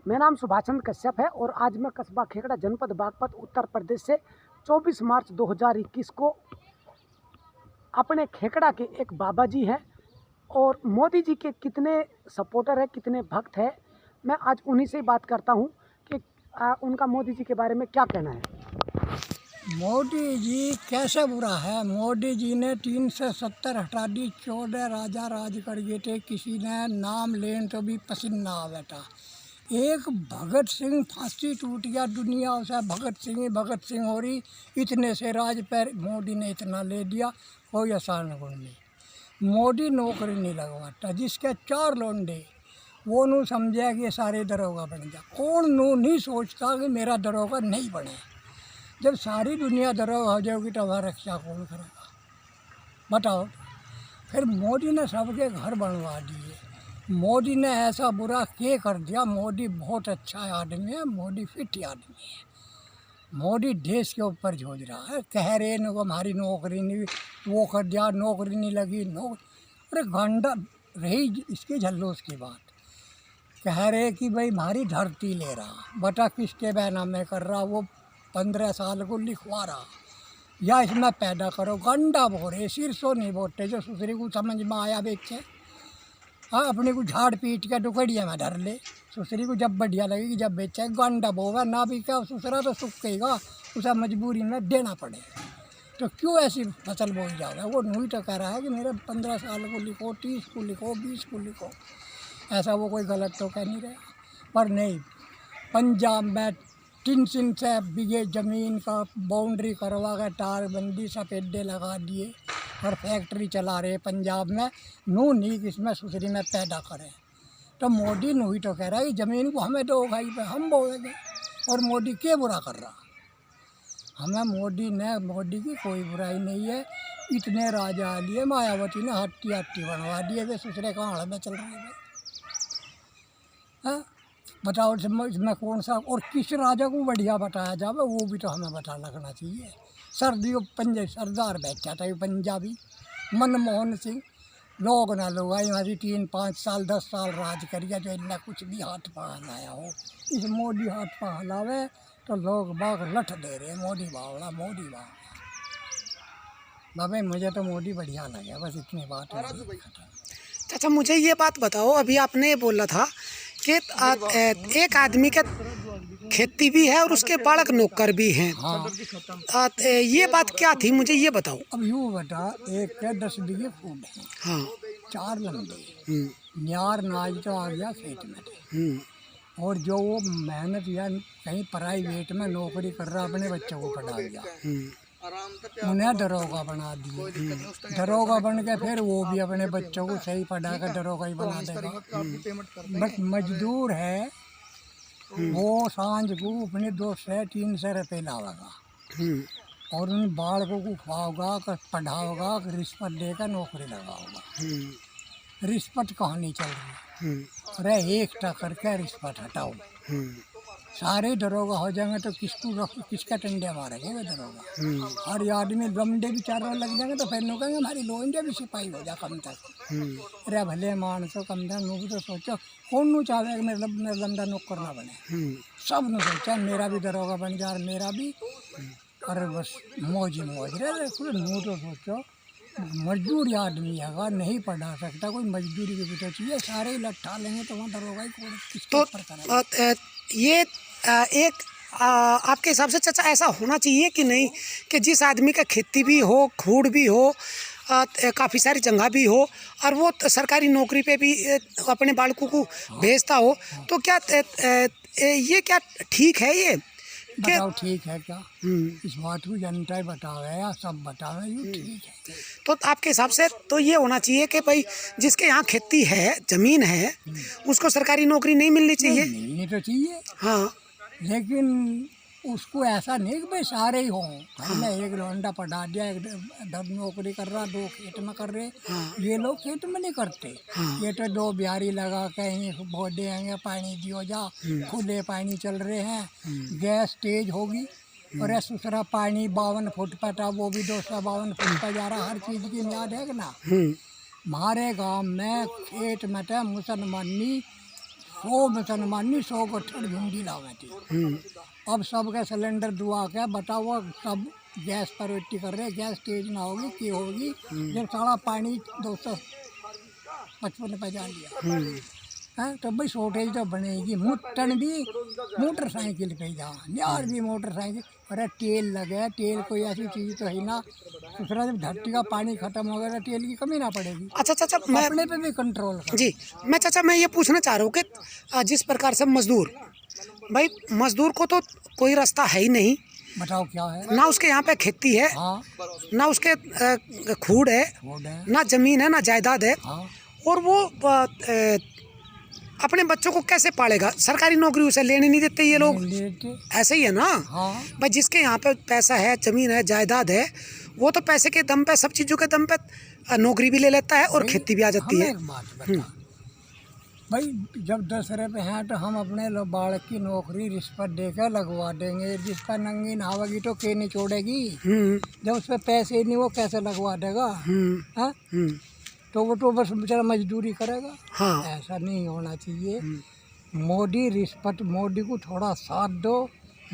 मेरा नाम सुभाषचंद्र कश्यप है और आज मैं कस्बा खेकड़ा जनपद बागपत उत्तर प्रदेश से 24 मार्च 2021 को अपने खेकड़ा के एक बाबा जी हैं और मोदी जी के कितने सपोर्टर हैं, कितने भक्त हैं, मैं आज उन्हीं से बात करता हूं कि उनका मोदी जी के बारे में क्या कहना है। मोदी जी कैसे बुरा है। मोदी जी ने 370 हटा दी, 14 राजा राज कर गए थे, किसी ने नाम लेन तो भी पसीना आ बैठा। एक भगत सिंह फांसी टूट गया, दुनिया उसे भगत सिंह हो रही, इतने से राज पर मोदी ने इतना ले दिया, कोई आसान गुण नहीं। मोदी नौकरी नहीं लगवाता, जिसके 4 लोंडे वो नू समझे कि ये सारे दरोगा बन जा। कौन नू नहीं सोचता कि मेरा दरोगा नहीं बने। जब सारी दुनिया दरोगा हो जाएगी तो हमारा रक्षा कौन करेगा बताओ। फिर मोदी ने सबके घर बनवा दिए। मोदी ने ऐसा बुरा क्या कर दिया। मोदी बहुत अच्छा आदमी है, मोदी फिट आदमी है। मोदी देश के ऊपर झोज रहा है, कह रहे न हमारी नौकरी नहीं, वो कर दिया, नौकरी नहीं लगी, अरे घंटा रही इसकी झल्लोस की बात। कह रहे कि भाई हमारी धरती ले रहा, बता किसके बैनामे कर रहा, वो 15 साल को लिखवा रहा या इसमें पैदा करो। गंडा बोरे सिरसों नहीं बोलते, जो सुसरी को समझ में आया बेचे। हाँ, अपने को झाड़ पीट के टुकड़िया में धर ले, सुसरी को जब बढ़िया लगेगी जब बेचे। गंडा बोवा ना भी क्या, सुसरा तो सूखेगा, उसे मजबूरी में देना पड़े। तो क्यों ऐसी फसल बोई जाएगा। वो नहीं तो कह रहा है कि मेरे 15 साल को लिखो, 30 को लिखो, 20 को लिखो। ऐसा वो कोई गलत तो कह नहीं रहा। पर नहीं, पंजाब में 3 से बीघे ज़मीन का बाउंड्री करवा कर तारबंदी सफेदे लगा दिए और फैक्ट्री चला रहे पंजाब में। नू नहीं कि इसमें सुसरी में पैदा करें। तो मोदी नू ही तो कह रहा है कि ज़मीन को हमें दो, भाई पे हम बोएंगे। और मोदी क्या बुरा कर रहा। हमें मोदी की कोई बुराई नहीं है। इतने राजा लिए, मायावती ने हट्टी बनवा दिए, वे सुसरे कहाँ में चल रहे हैं। हाँ बताओ, इसमें कौन सा और किस राजा को बढ़िया बताया जाए, वो भी तो हमें बता लगना चाहिए। सर्दियों सरदार बैठा था पंजाबी मनमोहन सिंह। लोग ना लोग आई हमारी 3-5 साल 10 साल राज करिए, जो इतना कुछ भी हाथ पा हलाया हो। इस मोदी हाथ पा हलावे तो लोग बाग लठ दे रहे, मोदी बावड़ा मोदी बावड़ा। बाबे मुझे तो मोदी बढ़िया लगे, बस इतनी बात है। अच्छा, मुझे ये बात बताओ, अभी आपने ये बोला था कि एक आदमी का खेती भी है और उसके बालक नौकर भी हैं। हाँ। ये बात क्या थी, मुझे ये बताओ। अब यूँ बता, एक के 10 बीघे फूल है। हाँ। 4 लंबे न्यार नाज तो आ गया खेत में। और जो वो मेहनत या कहीं प्राइवेट में नौकरी कर रहा, अपने बच्चों को पढ़ा गया, उन्हें दरोगा बना दिए। दरोगा बन के फिर वो भी अपने बच्चों को सही पढ़ा कर दरोगा ही बना देगा। बस मजदूर है, वो सांझ को अपने 200-300 रुपये लावेगा और उन बालकों को खुआओगा, पढ़ाओगा, रिश्वत देकर नौकरी लगाओगा। रिश्वत कहानी चल रही। अरे एकटा करके रिश्वत हटाओ। सारे दरोगा हो जाएंगे तो किसका टंडे मारेंगे वे दरोगा। हर आदमी लमडे भी 4 लग जाएंगे तो फिर लोग कहेंगे हमारी लोंडे भी सिपाही हो जा कम तक। अरे भले मानसो कम तक नू भी तो सोचो, कौन नू चाहे कि मेरा लमडा नौकर ना बने। सब ने सोचा मेरा भी दरोगा बन जा, मेरा भी। अरे बस मौज रहे नू तो सोचो, मजदूर आदमी है, नहीं पढ़ा सकता, कोई मजदूरी भी तो चाहिए। सारे लट्ठा लेंगे तो वहाँ दरोगा ही किसके ऊपर करेंगे। ये एक आपके हिसाब से चाचा ऐसा होना चाहिए कि नहीं कि जिस आदमी का खेती भी हो, खूड़ भी हो, काफ़ी सारी जगह भी हो और वो सरकारी नौकरी पे भी अपने बालकों को भेजता हो, तो क्या ये क्या ठीक है ये? बताओ ठीक है क्या? इस बात को जनता बतावे या सब बतावे, ये ठीक है। तो आपके हिसाब से तो ये होना चाहिए कि भाई जिसके यहाँ खेती है, जमीन है, उसको सरकारी नौकरी नहीं मिलनी चाहिए। मिलनी तो चाहिए, हाँ, लेकिन उसको ऐसा नहीं कि भाई सारे ही हों। हमने एक लौंडा पढ़ा दिया, एक दब नौकरी कर रहा, 2 खेत में कर रहे। ये लोग खेत में नहीं करते। ये तो 2 बिहारी लगा के यहीं बो देंगे, पानी दियो जा, खुले पानी चल रहे हैं, गैस तेज होगी। और दूसरा पानी 52 फुट पर था, वो भी 252 फुट पर जा रहा। हर चीज़ की म्याद है कि ना। हमारे गांव में खेत में था मुसलमानी 100 मुसलमानी 100 गठर झुंडी लावे थी। अब सबके सिलेंडर दुआ के बताओ, सब गैस पर वेटी कर रहे, गैस तेज ना होगी की होगी जब सारा पानी 255 पे जा लिया है, तो भाई शॉर्टेज तो बनेगी। मुट्टन भी मोटरसाइकिल पे जा, यार भी मोटरसाइकिल। अरे तेल लगे, तेल कोई ऐसी चीज़ तो है ना, दूसरा जब धरती का पानी खत्म हो गया तो तेल की कमी ना पड़ेगी। अच्छा चाचा, मैं अपने पे भी कंट्रोल कर। जी मैं चाचा मैं ये पूछना चाह रहा हूँ कि जिस प्रकार से मजदूर, भाई मजदूर को तो कोई रास्ता है ही नहीं, बताओ क्या है, ना उसके यहाँ पे खेती है, हाँ ना उसके खूड़ है, रोड है, ना जमीन है, ना जायदाद है, हाँ और वो अपने बच्चों को कैसे पालेगा? सरकारी नौकरी उसे लेने नहीं देते ये लोग, लेते, ऐसे ही है ना। हाँ भाई जिसके यहाँ पे पैसा है, जमीन है, जायदाद है, वो तो पैसे के दम पे, सब चीज़ों के दम पे नौकरी भी ले लेता है और भाई, खेती भी आ जाती हमें है। एक बात बता भाई, जब 10 रुपये हैं तो हम अपने बालक की नौकरी रिश्वत देकर लगवा देंगे। जिसका नंगी नहावेगी तो के नहीं छोड़ेगी, जब उस पर पैसे नहीं वो कैसे लगवा देगा? हाँ? तो वो तो बस बेचारा मजदूरी करेगा। हाँ। ऐसा नहीं होना चाहिए। मोदी रिश्वत, मोदी को थोड़ा साथ दो,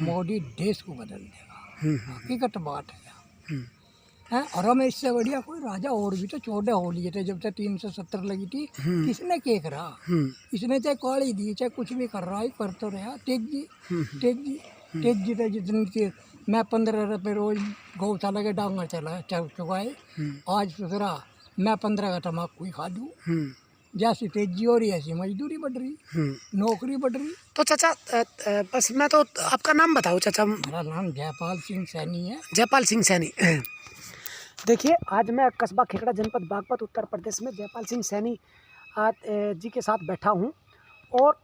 मोदी देश को बदल देगा। हकीकत बात है हैं। और हमें इससे बढ़िया कोई राजा और भी तो 14 हो लिए थे जब से 370 लगी थी। किसने के करा? इसने चाहे कौड़ी दी, चाहे कुछ भी कर रहा है, कर तो रहा। तेज जी तो जितनी थी, मैं 15 रुपये रोज गौशाला के डांगर चुकाए, आज दूसरा मैं 15 का तम्बाकू ही खा दूँ। जैसी तेजी हो रही ऐसी मजदूरी बढ़ रही, नौकरी बढ़ रही। तो चाचा बस मैं तो आपका नाम बताओ चाचा। मेरा नाम जयपाल सिंह सैनी है। जयपाल सिंह सैनी। देखिए आज मैं कस्बा खेखड़ा जनपद बागपत उत्तर प्रदेश में जयपाल सिंह सैनी जी के साथ बैठा हूँ, और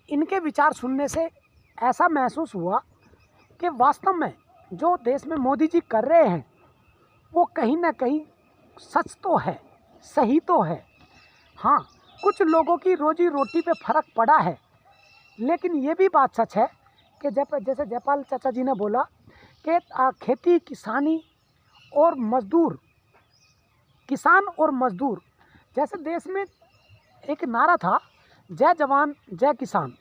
इनके विचार सुनने से ऐसा महसूस हुआ कि वास्तव में जो देश में मोदी जी कर रहे हैं वो कहीं ना कहीं सच तो है, सही तो है। हाँ, कुछ लोगों की रोजी रोटी पे फर्क पड़ा है, लेकिन ये भी बात सच है कि जैसे जयपाल चाचा जी ने बोला कि खेती किसानी और मजदूर, किसान और मजदूर, जैसे देश में एक नारा था जय जवान जय किसान,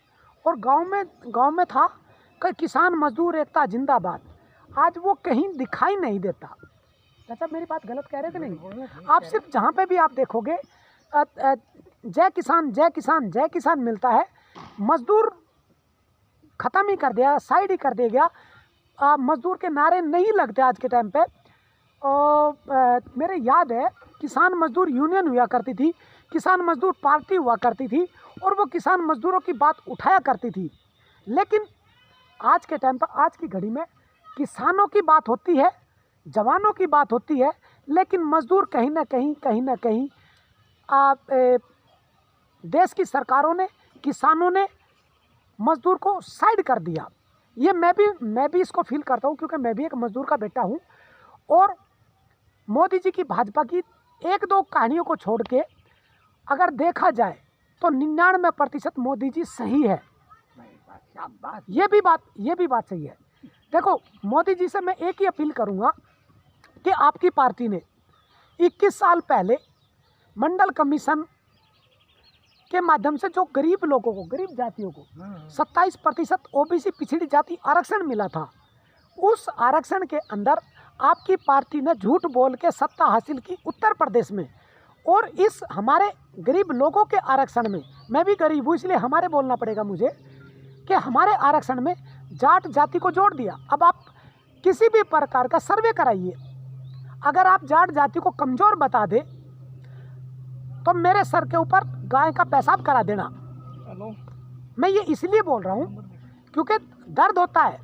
और गांव में था कि किसान मजदूर एकता जिंदाबाद। आज वो कहीं दिखाई नहीं देता। चाचा मेरी बात गलत कह रहे थे नहीं? आप सिर्फ जहाँ पे भी आप देखोगे जय किसान जय किसान जय किसान मिलता है, मजदूर ख़त्म ही कर दिया, साइड ही कर दिया गया। मजदूर के नारे नहीं लगते आज के टाइम पे। मेरे याद है किसान मजदूर यूनियन हुआ करती थी, किसान मजदूर पार्टी हुआ करती थी, और वो किसान मजदूरों की बात उठाया करती थी। लेकिन आज के टाइम पर, आज की घड़ी में किसानों की बात होती है, जवानों की बात होती है, लेकिन मजदूर कहीं ना कहीं देश की सरकारों ने, किसानों ने मजदूर को साइड कर दिया। ये मैं भी इसको फील करता हूँ, क्योंकि मैं भी एक मजदूर का बेटा हूँ। और मोदी जी की भाजपा की एक दो कहानियों को छोड़ के अगर देखा जाए तो 99% मोदी जी सही है। ये भी बात सही है। देखो, मोदी जी से मैं एक ही अपील करूँगा कि आपकी पार्टी ने 21 साल पहले मंडल कमीशन के माध्यम से जो गरीब लोगों को, गरीब जातियों को 27% ओबीसी पिछड़ी जाति आरक्षण मिला था, उस आरक्षण के अंदर आपकी पार्टी ने झूठ बोल के सत्ता हासिल की उत्तर प्रदेश में। और इस हमारे गरीब लोगों के आरक्षण में, मैं भी गरीब हूँ इसलिए हमारे बोलना पड़ेगा मुझे, कि हमारे आरक्षण में जाट जाति को जोड़ दिया। अब आप किसी भी प्रकार का सर्वे कराइए, अगर आप जाट जाति को कमज़ोर बता दे तो मेरे सर के ऊपर गाय का पेशाब करा देना। मैं ये इसलिए बोल रहा हूँ क्योंकि दर्द होता है।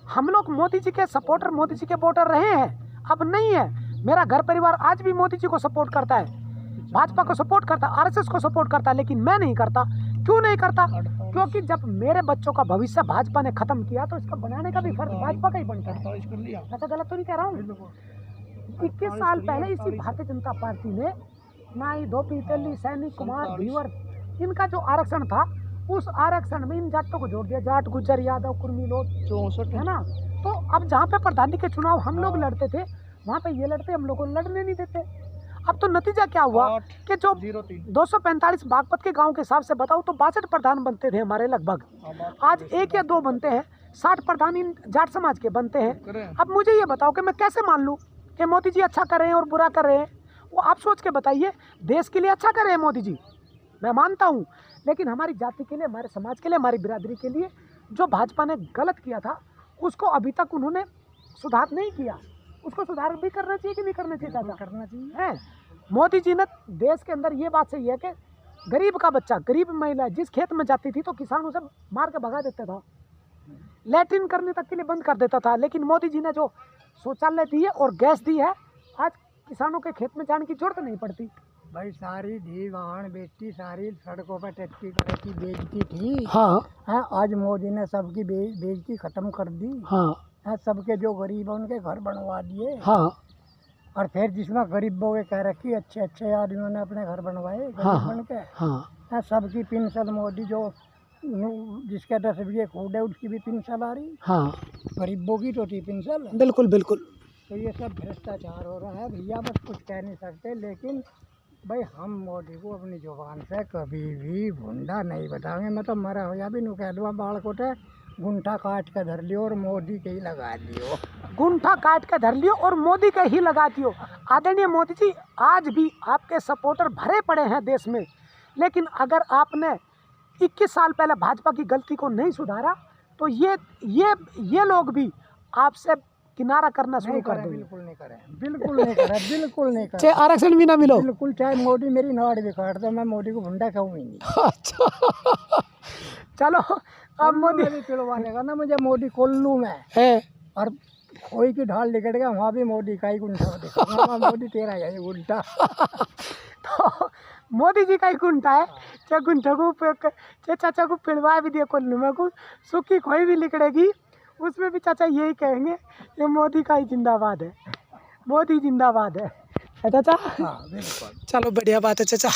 हम लोग मोदी जी के सपोर्टर, मोदी जी के वोटर रहे हैं, अब नहीं है। मेरा घर परिवार आज भी मोदी जी को सपोर्ट करता है, भाजपा को सपोर्ट करता है, आरएसएस को सपोर्ट करता है, लेकिन मैं नहीं करता। क्यों नहीं करता? क्योंकि जब मेरे बच्चों का भविष्य भाजपा ने खत्म किया तो इसका बनाने का भी फर्ज भाजपा का ही बनता है। ऐसा गलत तो नहीं कह रहा हूँ। 21 साल पहले इसी भारतीय जनता पार्टी ने नाई, धोबी, तेली, सैनिक, कुमार, धीवर, इनका जो आरक्षण था, उस आरक्षण में इन जाटों को जोड़ दिया। जाट, गुज्जर, यादव, कुर्मी, लोट, 64 है ना। तो अब जहाँ पे प्रधानी के चुनाव हम लोग लड़ते थे, वहाँ पे ये लड़ते, हम लोग को लड़ने नहीं देते। अब तो नतीजा क्या हुआ कि जो 245 बागपत के गांव के हिसाब से बताओ तो 62 प्रधान बनते थे हमारे लगभग, आज 1 या 2 बनते हैं। 60 प्रधान इन जाट समाज के बनते हैं। अब मुझे ये बताओ कि मैं कैसे मान लूँ कि मोदी जी अच्छा कर रहे हैं और बुरा कर रहे हैं? वो आप सोच के बताइए। देश के लिए अच्छा कर रहे हैं मोदी जी, मैं मानता हूँ, लेकिन हमारी जाति के लिए, हमारे समाज के लिए, हमारी बिरादरी के लिए जो भाजपा ने गलत किया था उसको अभी तक उन्होंने सुधार नहीं किया। उसको सुधार भी करना चाहिए कि नहीं करना चाहिए? चाचा करना चाहिए है। मोदी जी ने देश के अंदर ये बात सही है कि गरीब का बच्चा, गरीब महिला जिस खेत में जाती थी तो किसान उसे मार के भगा देता था, लैट्रिन करने तक के लिए बंद कर देता था। लेकिन मोदी जी ने जो शौचालय दी है और गैस दी है, आज किसानों के खेत में जाने की जरूरत नहीं पड़ती। भाई सारी धी वाहन बेचती, सारी सड़कों पर टैक्सी की बेचती थी। हाँ हाँ, आज मोदी ने सबकी बेइज्जती खत्म कर दी। हाँ हाँ, सबके जो गरीब हैं उनके घर बनवा दिए। हाँ और फिर जिसमें गरीबों के कह रखी अच्छे अच्छे आदमियों ने अपने घर बनवाए गरीब हाँ बन के। हाँ हाँ, सबकी पेंशन मोदी जो जिसके 10 बीघे खूड है उसकी भी पेंशन आ रही। हाँ गरीबों की तो थी पेंशन। बिल्कुल बिल्कुल। तो ये सब भ्रष्टाचार हो रहा है भैया, बस कुछ कह नहीं सकते। लेकिन भाई हम मोदी को अपनी जुबान से कभी भी भुंडा नहीं बताएंगे। मैं तो मरा हो या भी नहीं कह दूँगा, बाल कोटे गुंठा काट के धर लियो और मोदी के ही लगा दियो। गुंठा काट के धर लियो और मोदी के ही लगा दियो। आदरणीय मोदी जी, आज भी आपके सपोर्टर भरे पड़े हैं देश में, लेकिन अगर आपने 21 साल पहले भाजपा की गलती को नहीं सुधारा तो ये लोग भी आपसे किनारा करना शुरू कर देंगे। बिल्कुल नहीं करें, बिल्कुल नहीं करें, बिल्कुल नहीं करें। चाहे आरक्षण भी ना मिलो, बिल्कुल, चाहे मोदी मेरी नाड़ भी काट दो, मैं मोदी को भुंडा कहूँ ही नहीं। अच्छा चलो, अब मोदी भी पिलवा लेगा ना मुझे मोदी कोल्लू में है और खोई की ढाल निकट गया, वहाँ भी मोदी का ही गुंठा दिखाऊंगा। मोदी तेरा यही गुंठा। तो मोदी जी का ही गुंठा है। चाहे गुंठा को चाहे चाचा को पिलवा भी दिया कोल्लू में को, सूखी खोई भी निकलेगी उसमें भी चाचा यही कहेंगे ये मोदी का ही जिंदाबाद है, मोदी जिंदाबाद है चाचा। हाँ बिल्कुल। चलो बढ़िया बात है चाचा।